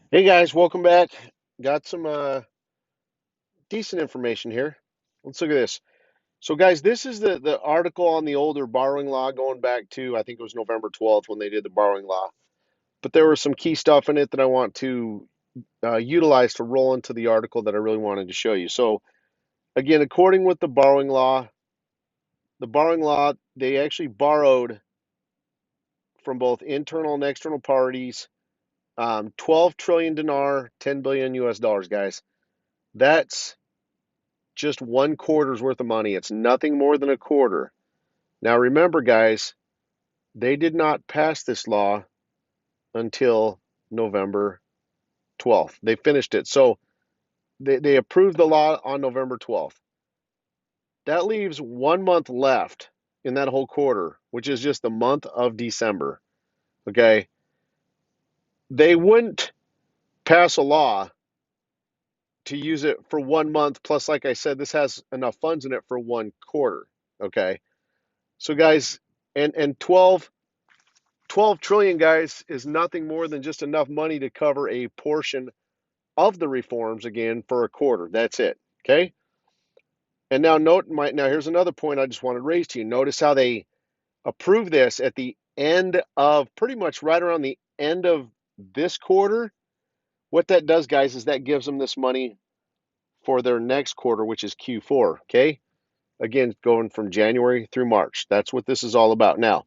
Hey guys, welcome back. Got some decent information here. Let's look at this. So guys, this is the article on the older borrowing law going back to I think it was November 12th when they did the borrowing law. But there was some key stuff in it that I want to utilize to roll into the article that I really wanted to show you. So again, according with the borrowing law, they actually borrowed from both internal and external parties 12 trillion dinar, 10 billion US dollars, guys. That's just one quarter's worth of money. It's nothing more than a quarter. Now, remember, guys, they did not pass this law until November 12th. They finished it. So they approved the law on November 12th. That leaves 1 month left in that whole quarter, which is just the month of December. Okay. They wouldn't pass a law to use it for 1 month. Plus, like I said, this has enough funds in it for one quarter. Okay. So, guys, and 12 trillion, guys, is nothing more than just enough money to cover a portion of the reforms again for a quarter. That's it. Okay. And now here's another point I just wanted to raise to you. Notice how they approve this at the end of pretty much right around the end of this quarter. What that does, guys, is that gives them this money for their next quarter, which is Q4. Okay. Again, going from January through March. That's what this is all about. Now,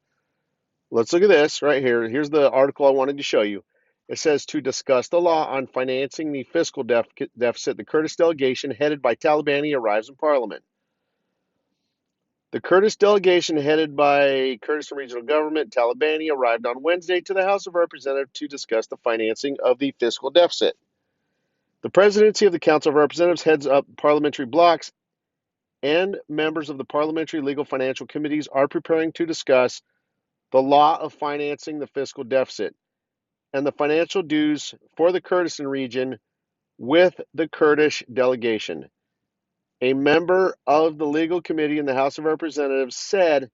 let's look at this right here. Here's the article I wanted to show you. It says to discuss the law on financing the fiscal deficit, the Kurdish delegation headed by Talabani arrives in Parliament. The Kurdish delegation headed by Kurdistan Regional Government, Talabani, arrived on Wednesday to the House of Representatives to discuss the financing of the fiscal deficit. The presidency of the Council of Representatives heads up parliamentary blocs, and members of the parliamentary legal financial committees are preparing to discuss the law of financing the fiscal deficit and the financial dues for the Kurdistan region with the Kurdish delegation. A member of the legal committee in the House of Representatives said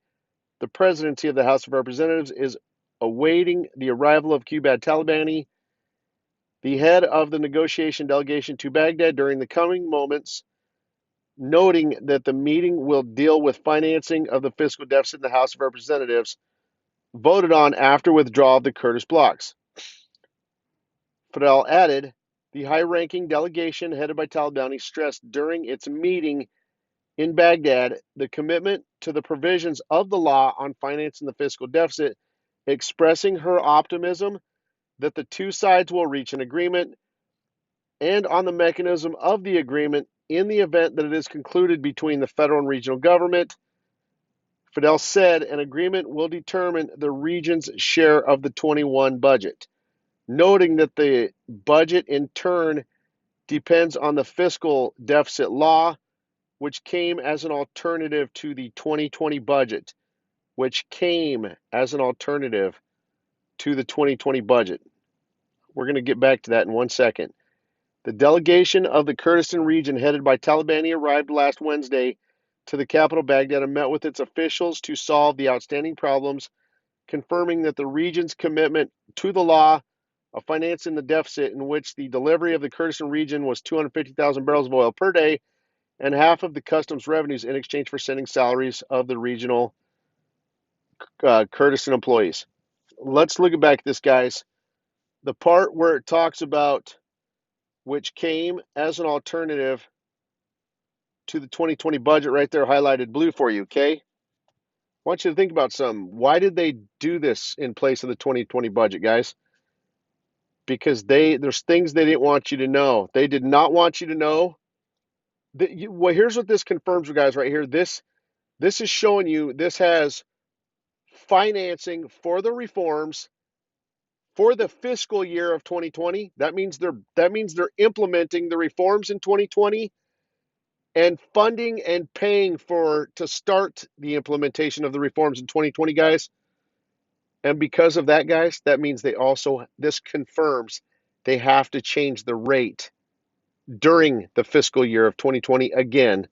the presidency of the House of Representatives is awaiting the arrival of Qubad Talabani, the head of the negotiation delegation to Baghdad, during the coming moments, noting that the meeting will deal with financing of the fiscal deficit in the House of Representatives, voted on after withdrawal of the Kurdish blocs. Fadel added, the high-ranking delegation headed by Talabani stressed during its meeting in Baghdad the commitment to the provisions of the law on financing the fiscal deficit, expressing her optimism that the two sides will reach an agreement and on the mechanism of the agreement in the event that it is concluded between the federal and regional government. Fadel said an agreement will determine the region's share of the 21 budget, noting that the budget in turn depends on the fiscal deficit law, which came as an alternative to the 2020 budget, which came as an alternative to the 2020 budget. We're going to get back to that in 1 second. The delegation of the Kurdistan region headed by Talabani arrived last Wednesday to the capital Baghdad and met with its officials to solve the outstanding problems, confirming that the region's commitment to the law of financing the deficit, in which the delivery of the Kurdistan region was 250,000 barrels of oil per day and half of the customs revenues in exchange for sending salaries of the regional Kurdistan employees. Let's look back at this, guys. The part where it talks about which came as an alternative to the 2020 budget right there highlighted blue for you, okay? I want you to think about something. Why did they do this in place of the 2020 budget, guys? Because there's things they didn't want you to know. They did not want you to know that well, here's what this confirms, guys, right here. This is showing you this has financing for the reforms for the fiscal year of 2020. That means they're implementing the reforms in 2020 and funding and paying for to start the implementation of the reforms in 2020, guys. And because of that, guys, that means this confirms they have to change the rate during the fiscal year of 2020. Again,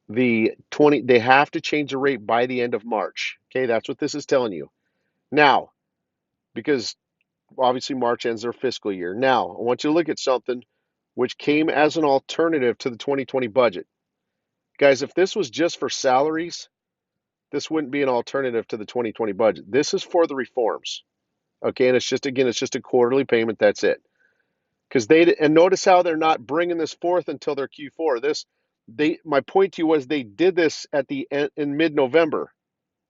they have to change the rate by the end of March. Okay, that's what this is telling you. Now, because obviously March ends their fiscal year. Now, I want you to look at something which came as an alternative to the 2020 budget. Guys, if this was just for salaries, this wouldn't be an alternative to the 2020 budget. This is for the reforms. Okay, and it's just a quarterly payment. That's it. Because and notice how they're not bringing this forth until their Q4. My point to you was they did this at the end in mid-November.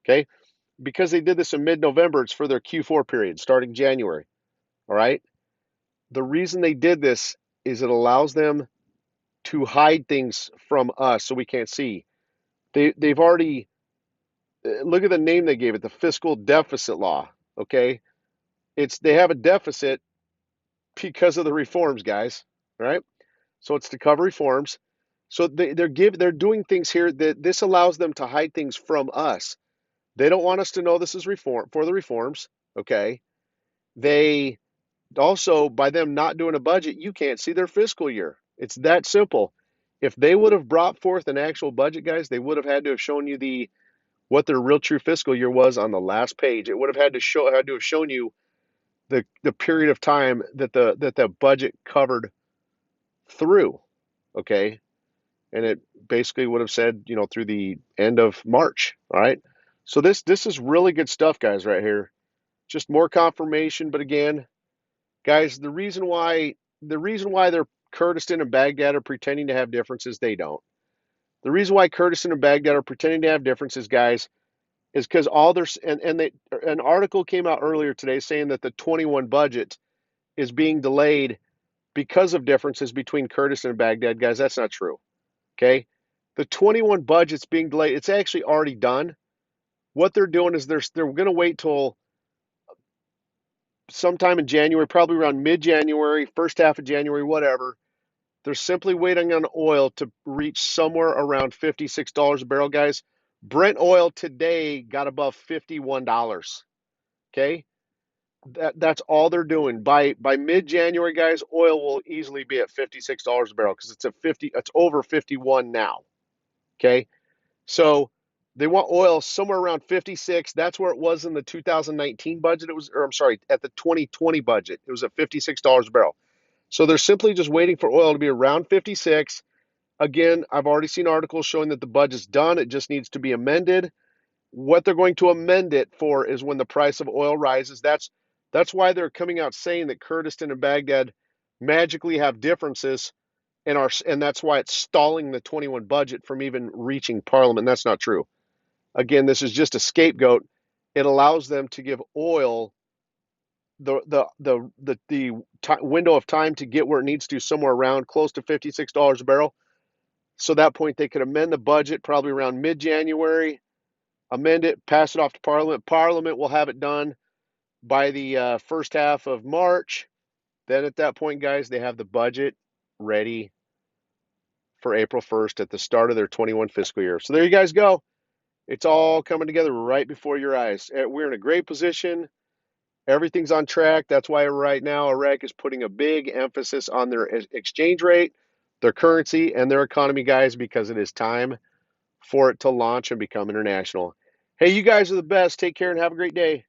Okay, because they did this in mid-November, it's for their Q4 period starting January. All right. The reason they did this is it allows them to hide things from us so we can't see. They've already look at the name they gave it, the fiscal deficit law. Okay, they have a deficit because of the reforms, guys. All right, so it's to cover reforms. So they're doing things here that this allows them to hide things from us. They don't want us to know this is reform for the reforms. Okay, they also, by them not doing a budget, you can't see their fiscal year. It's that simple. If they would have brought forth an actual budget, guys, they would have had to have shown you what their real true fiscal year was on the last page. It would have had to have shown you the period of time that the budget covered through. Okay. And it basically would have said, through the end of March. All right. So this is really good stuff, guys, right here. Just more confirmation. But again, guys, the reason why they're Kurdistan and Baghdad are pretending to have differences, they don't. The reason why Kurdistan and Baghdad are pretending to have differences, guys, is because an article came out earlier today saying that the 21 budget is being delayed because of differences between Kurdistan and Baghdad. Guys, that's not true. Okay? The 21 budget's being delayed. It's actually already done. What they're doing is they're going to wait till sometime in January, probably around mid-January, first half of January, whatever. They're simply waiting on oil to reach somewhere around $56 a barrel, guys. Brent oil today got above $51. Okay? That's all they're doing. By mid-January, guys, oil will easily be at $56 a barrel because it's over 51 now. Okay? So they want oil somewhere around 56. That's where it was in the 2019 budget. At the 2020 budget. It was at $56 a barrel. So they're simply just waiting for oil to be around 56. Again, I've already seen articles showing that the budget's done. It just needs to be amended. What they're going to amend it for is when the price of oil rises. That's why they're coming out saying that Kurdistan and Baghdad magically have differences and that's why it's stalling the 21 budget from even reaching Parliament. That's not true. Again, this is just a scapegoat. It allows them to give oil the window of time to get where it needs to, somewhere around close to $56 a barrel. So at that point they could amend the budget probably around mid-January, amend it, pass it off to Parliament. Parliament will have it done by the first half of March. Then at that point, guys, they have the budget ready for April 1st at the start of their 21 fiscal year. So there you guys go. It's all coming together right before your eyes. We're in a great position. Everything's on track. That's why right now Iraq is putting a big emphasis on their exchange rate, their currency, and their economy, guys, because it is time for it to launch and become international. Hey, you guys are the best. Take care and have a great day.